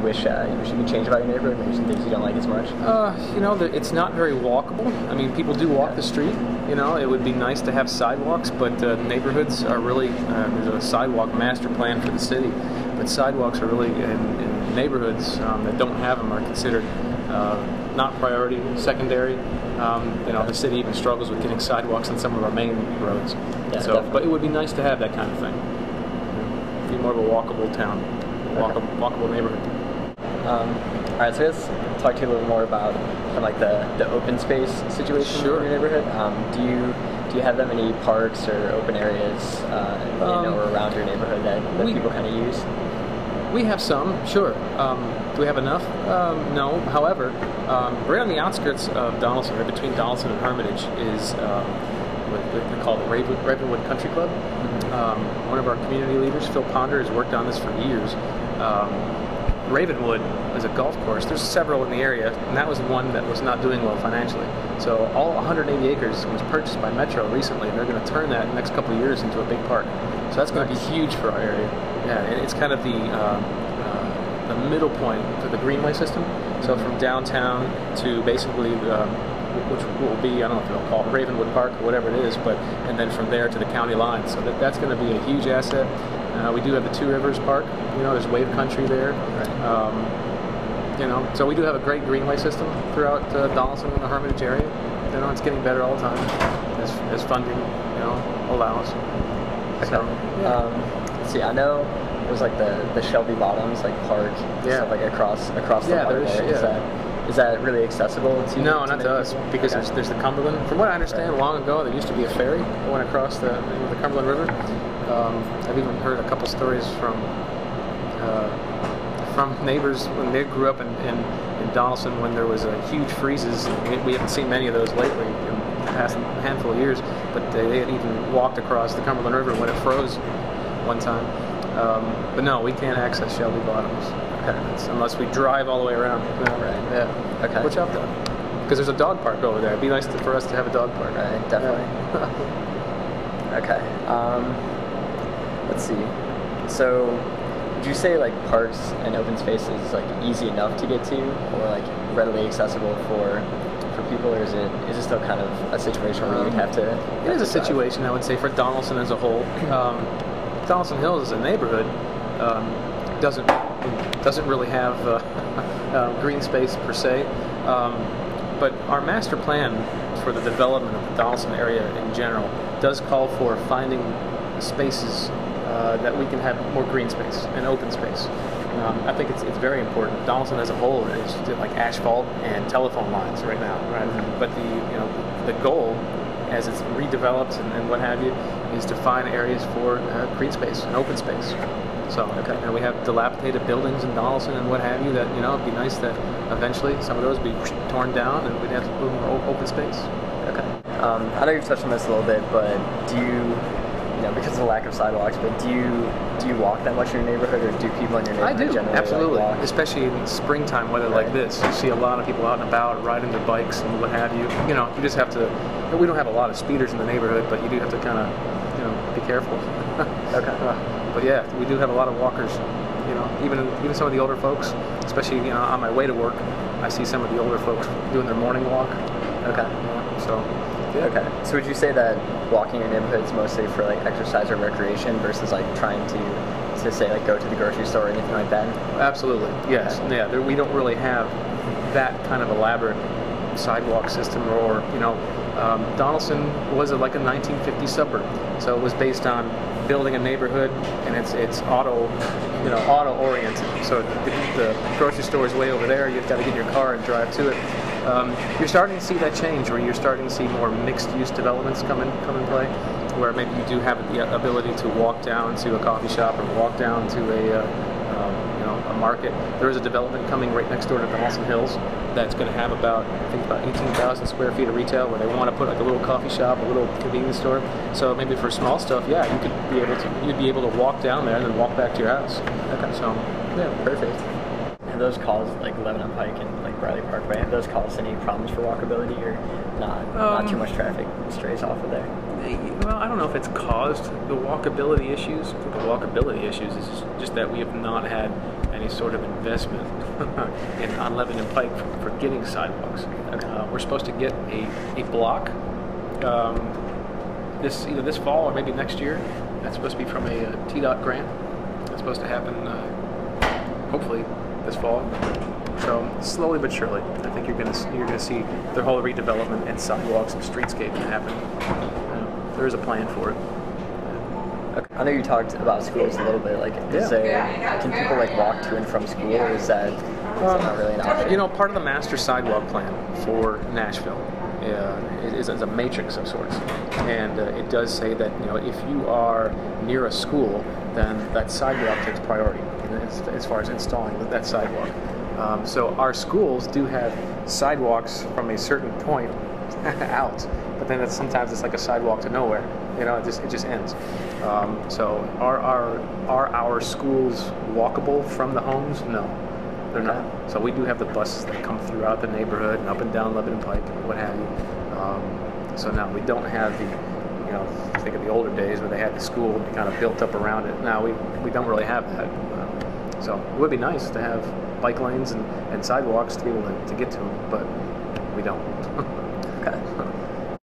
wish you could change about your neighborhood? Maybe some things you don't like as much? It's not very walkable. I mean, people do walk the street. It would be nice to have sidewalks, but neighborhoods are really, there's a sidewalk master plan for the city, but sidewalks are really, in neighborhoods that don't have them, are considered not priority, secondary. The city even struggles with getting sidewalks on some of our main roads. Yeah, but it would be nice to have that kind of thing. Be more of a walkable town, walkable neighborhood. All right, so let's talk to you a little more about kind of like the open space situation in your neighborhood. Do you have that many parks or open areas or around your neighborhood that people kind of use? We have some, sure. Do we have enough? No. However, right on the outskirts of Donaldson, right between Donaldson and Hermitage, is what we call the Ravenwood Country Club. One of our community leaders, Phil Ponder, has worked on this for years. Ravenwood is a golf course. There's several in the area, and that was one that was not doing well financially. So all 180 acres was purchased by Metro recently, and they're going to turn that in the next couple of years into a big park. So that's going to be huge for our area. Yeah, and it's kind of the middle point to the Greenway system. So from downtown to basically, which will be, I don't know if they'll call it Ravenwood Park or whatever it is, and then from there to the county line. So that's going to be a huge asset. We do have the Two Rivers Park. There's wave country there. Right. So we do have a great greenway system throughout Donaldson and the Hermitage area. It's getting better all the time as funding, allows. Okay. So, let's see. I know there's like the Shelby Bottoms park, stuff like across the park there. Is that really accessible to? No, not to us, because there's the Cumberland. From what I understand, long ago there used to be a ferry that went across the Cumberland River. I've even heard a couple stories from neighbors when they grew up in Donaldson when there was huge freezes. We haven't seen many of those lately in the past handful of years, but they had even walked across the Cumberland River when it froze one time. But no, we can't access Shelby Bottoms unless we drive all the way around. Right. Yeah. Okay. Which I've done. Because there's a dog park over there. It'd be nice for us to have a dog park. Right. Definitely. Yeah. Okay. Let's see. So, would you say parks and open spaces is easy enough to get to, or readily accessible for people, or is it still kind of a situation where you'd have to? It is a situation, I would say, for Donaldson as a whole. Donaldson Hills as a neighborhood doesn't really have green space per se, but our master plan for the development of the Donaldson area in general does call for finding spaces that we can have more green space and open space. I think it's very important. Donaldson as a whole is like asphalt and telephone lines right now, right? Mm-hmm. But the goal, as it's redeveloped and what have you, is to find areas for green space and open space. So we have dilapidated buildings in Donaldson and what have you that it'd be nice that eventually some of those be torn down and we'd have a little more open space. Okay. I know you've touched on this a little bit, but do you? Because of the lack of sidewalks, but do you walk that much in your neighborhood, or do people in your neighborhood generally walk? Absolutely, especially in springtime weather like this. You see a lot of people out and about, riding their bikes and what have you. You just have to. We don't have a lot of speeders in the neighborhood, but you do have to kind of, be careful. Okay. But yeah, we do have a lot of walkers. Even some of the older folks, especially on my way to work, I see some of the older folks doing their morning walk. Okay. So. Yeah. Okay. So would you say that walking your neighborhood is mostly for exercise or recreation versus trying to say go to the grocery store or anything like that? Absolutely. Yes. Okay. Yeah. We don't really have that kind of elaborate sidewalk system, or Donaldson was like a 1950s suburb, so it was based on building a neighborhood, and it's auto oriented. So the grocery store is way over there. You've got to get in your car and drive to it. You're starting to see that change, where you're starting to see more mixed-use developments come in play, where maybe you do have the ability to walk down to a coffee shop or walk down to a market. There is a development coming right next door to Donaldson Hills that's going to have about 18,000 square feet of retail, where they want to put a little coffee shop, a little convenience store. So maybe for small stuff, you'd be able to walk down there and then walk back to your house. Okay. So yeah, perfect. Have those caused, Lebanon Pike and Bradley Parkway, have those caused any problems for walkability, or not too much traffic strays off of there? Well, I don't know if it's caused the walkability issues. I think the walkability issues is just that we have not had any sort of investment on Lebanon Pike for getting sidewalks. Okay. We're supposed to get a block either this fall or maybe next year. That's supposed to be from a TDOT grant. That's supposed to happen hopefully this fall. So slowly but surely, I think you're gonna see the whole redevelopment and sidewalks and streetscape happen. There is a plan for it. Okay. I know you talked about schools a little bit. Like, can people like walk to and from school, or is that not really an option? You know, part of the master sidewalk plan for Nashville is a matrix of sorts, and it does say that, you know, if you are near a school, then that sidewalk takes priority as far as installing that sidewalk. So our schools do have sidewalks from a certain point out, but then sometimes it's like a sidewalk to nowhere. You know, it just ends. So are our schools walkable from the homes? No, they're not. So we do have the buses that come throughout the neighborhood and up and down Lebanon Pike and what have you. So now we don't have the, you know, think of the older days where they had the school kind of built up around it. Now we don't really have that. So it would be nice to have bike lanes and sidewalks to be able to get to them, but we don't. Okay.